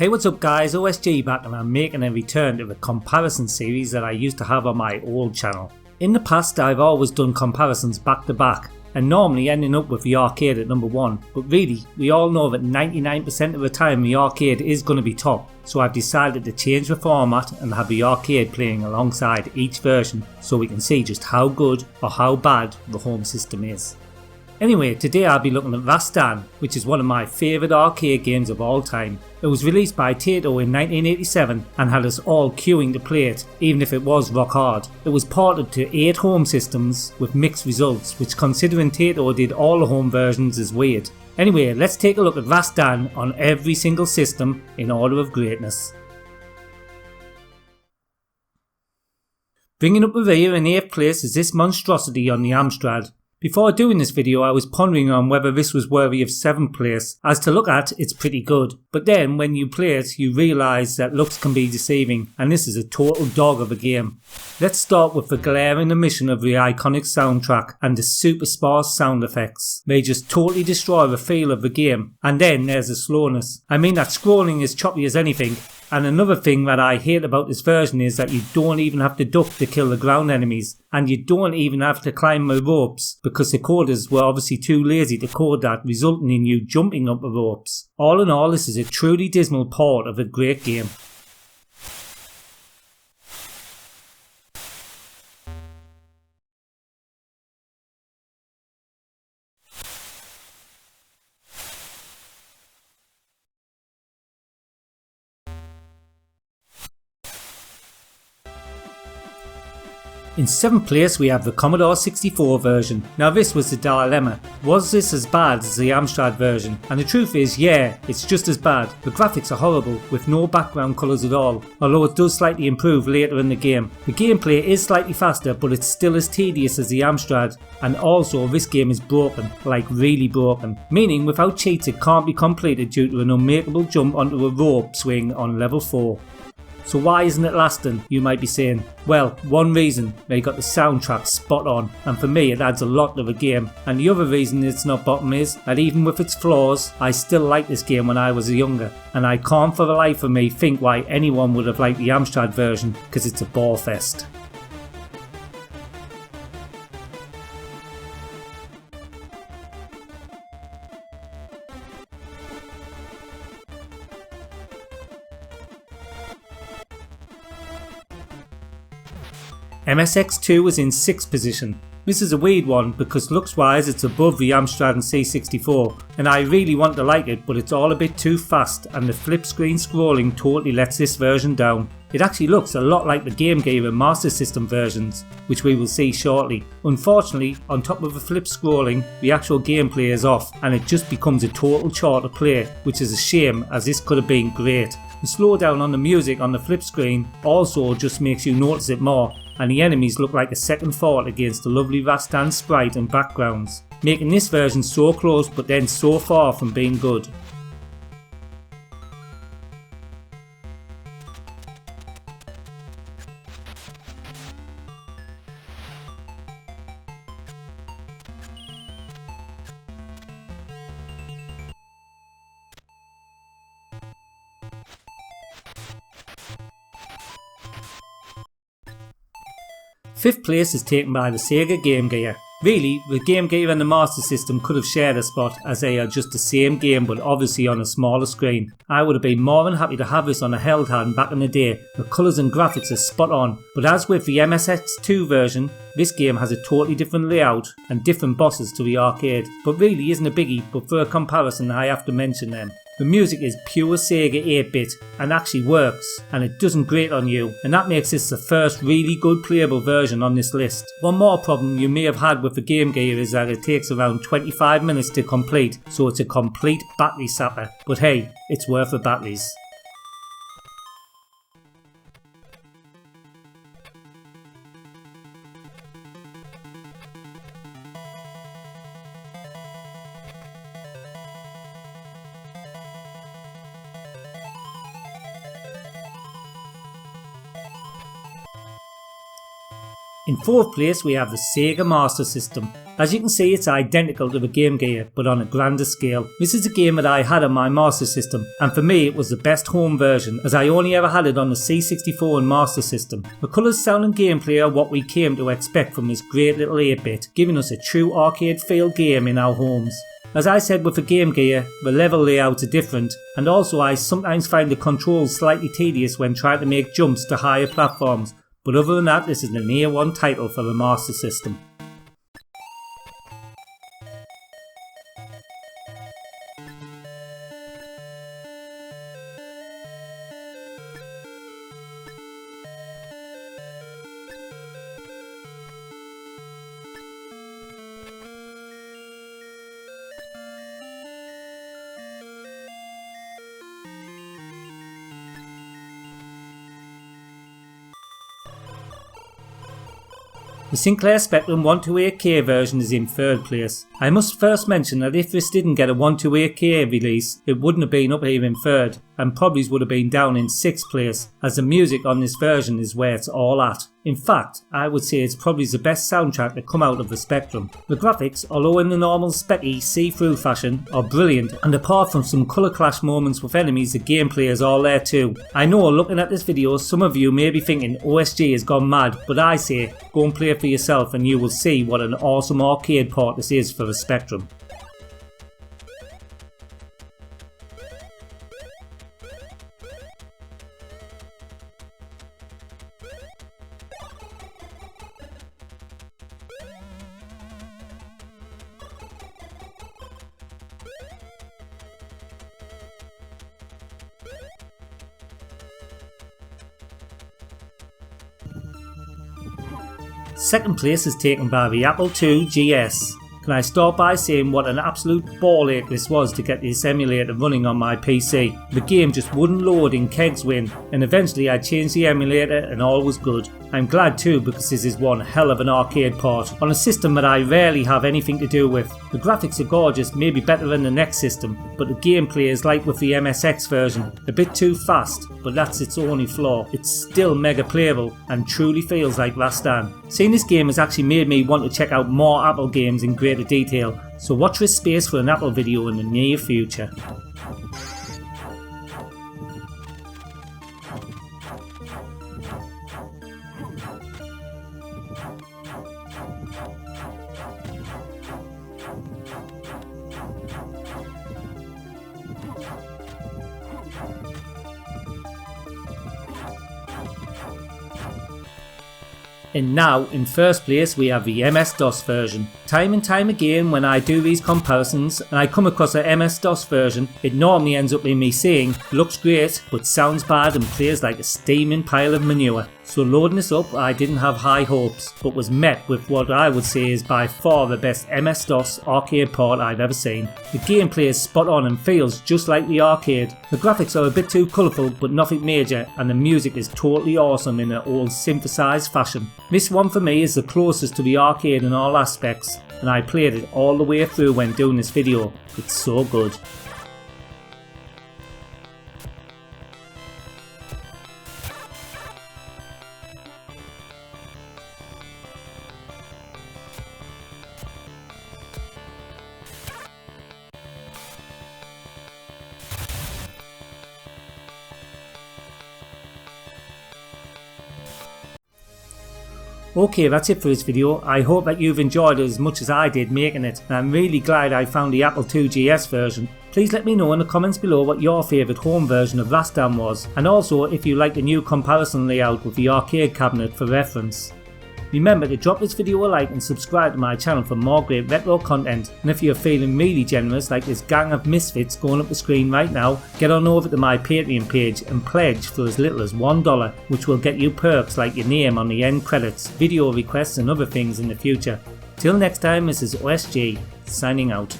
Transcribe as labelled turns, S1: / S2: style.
S1: Hey, what's up guys, OSG back, and I'm making a return to the comparison series that I used to have on my old channel. In the past I've always done comparisons back to back and normally ending up with the arcade at number 1, but really we all know that 99% of the time the arcade is going to be top, so I've decided to change the format and have the arcade playing alongside each version so we can see just how good or how bad the home system is. Anyway, today I'll be looking at Rastan, which is one of my favourite arcade games of all time. It was released by Taito in 1987 and had us all queuing to play it, even if it was rock hard. It was ported to 8 home systems with mixed results, which considering Taito did all the home versions is weird. Anyway, let's take a look at Rastan on every single system in order of greatness. Bringing up the rear in 8th place is this monstrosity on the Amstrad. Before doing this video I was pondering on whether this was worthy of 7th place, as to look at it's pretty good, but then when you play it you realise that looks can be deceiving and this is a total dog of a game. Let's start with the glaring omission of the iconic soundtrack and the super sparse sound effects. They just totally destroy the feel of the game, and then there's the slowness. I mean that scrolling is choppy as anything. And another thing that I hate about this version is that you don't even have to duck to kill the ground enemies, and you don't even have to climb the ropes because the coders were obviously too lazy to code that, resulting in you jumping up the ropes. All in all, this is a truly dismal port of a great game. In 7th place we have the Commodore 64 version. Now this was the dilemma. Was this as bad as the Amstrad version? And the truth is, yeah, it's just as bad. The graphics are horrible with no background colours at all, although it does slightly improve later in the game. The gameplay is slightly faster, but it's still as tedious as the Amstrad, and also this game is broken, like really broken, meaning without cheats it can't be completed due to an unmakeable jump onto a rope swing on level 4. So why isn't it lasting, you might be saying? Well, one reason, they got the soundtrack spot on, and for me it adds a lot to the game. And the other reason it's not bottom is that even with its flaws, I still liked this game when I was younger, and I can't for the life of me think why anyone would have liked the Amstrad version, because it's a bore fest. MSX2 was in 6th position. This is a weird one because looks wise it's above the Amstrad and C64, and I really want to like it, but it's all a bit too fast and the flip screen scrolling totally lets this version down. It actually looks a lot like the Game Gear and Master System versions, which we will see shortly. Unfortunately, on top of the flip scrolling, the actual gameplay is off and it just becomes a total chore to play, which is a shame as this could have been great. The slowdown on the music on the flip screen also just makes you notice it more, and the enemies look like a second thought against the lovely Rastan sprite and backgrounds, making this version so close but then so far from being good. Fifth place is taken by the Sega Game Gear. Really, the Game Gear and the Master System could have shared a spot as they are just the same game but obviously on a smaller screen. I would have been more than happy to have this on a held hand back in the day. The colours and graphics are spot on, but as with the MSX2 version, this game has a totally different layout and different bosses to the arcade. But really isn't a biggie, but for a comparison I have to mention them. The music is pure Sega 8-bit and actually works, and it doesn't grate on you, and that makes this the first really good playable version on this list. One more problem you may have had with the Game Gear is that it takes around 25 minutes to complete, so it's a complete battery sapper, but hey, it's worth the batteries. In 4th place we have the Sega Master System. As you can see, it's identical to the Game Gear, but on a grander scale. This is a game that I had on my Master System, and for me it was the best home version, as I only ever had it on the C64 and Master System. The colours, sound and gameplay are what we came to expect from this great little 8-bit, giving us a true arcade feel game in our homes. As I said with the Game Gear, the level layouts are different, and also I sometimes find the controls slightly tedious when trying to make jumps to higher platforms, but other than that, this is an A1 title for the Master System. The Sinclair Spectrum 128K version is in 3rd place. I must first mention that if this didn't get a 128K release, it wouldn't have been up here in 3rd, and probably would have been down in 6th place, as the music on this version is where it's all at. In fact, I would say it's probably the best soundtrack to come out of the Spectrum. The graphics, although in the normal specky see-through fashion, are brilliant, and apart from some colour clash moments with enemies, the gameplay is all there too. I know looking at this video some of you may be thinking OSG has gone mad, but I say go and play it for yourself and you will see what an awesome arcade port this is for the Spectrum. Second place is taken by the Apple II GS. Can I start by saying what an absolute ball ache this was to get this emulator running on my PC. The game just wouldn't load in Keg's Win, and eventually I changed the emulator and all was good. I'm glad too, because this is one hell of an arcade port on a system that I rarely have anything to do with. The graphics are gorgeous, maybe better than the next system, but the gameplay is like with the MSX version, a bit too fast, but that's its only flaw. It's still mega playable and truly feels like Rastan. Seeing this game has actually made me want to check out more Apple games in greater detail, so watch this space for an Apple video in the near future. And now, in first place, we have the MS-DOS version. Time and time again when I do these comparisons and I come across a MS-DOS version, it normally ends up in me saying, looks great but sounds bad and plays like a steaming pile of manure. So loading this up, I didn't have high hopes, but was met with what I would say is by far the best MS-DOS arcade port I've ever seen. The gameplay is spot on and feels just like the arcade. The graphics are a bit too colourful but nothing major, and the music is totally awesome in an old synthesised fashion. This one for me is the closest to the arcade in all aspects, and I played it all the way through when doing this video. It's so good. Okay, that's it for this video. I hope that you've enjoyed it as much as I did making it, and I'm really glad I found the Apple II GS version. Please let me know in the comments below what your favourite home version of Rastan was, and also if you like the new comparison layout with the arcade cabinet for reference. Remember to drop this video a like and subscribe to my channel for more great retro content, and if you're feeling really generous like this gang of misfits going up the screen right now, get on over to my Patreon page and pledge for as little as $1, which will get you perks like your name on the end credits, video requests and other things in the future. Till next time, this is OSG, signing out.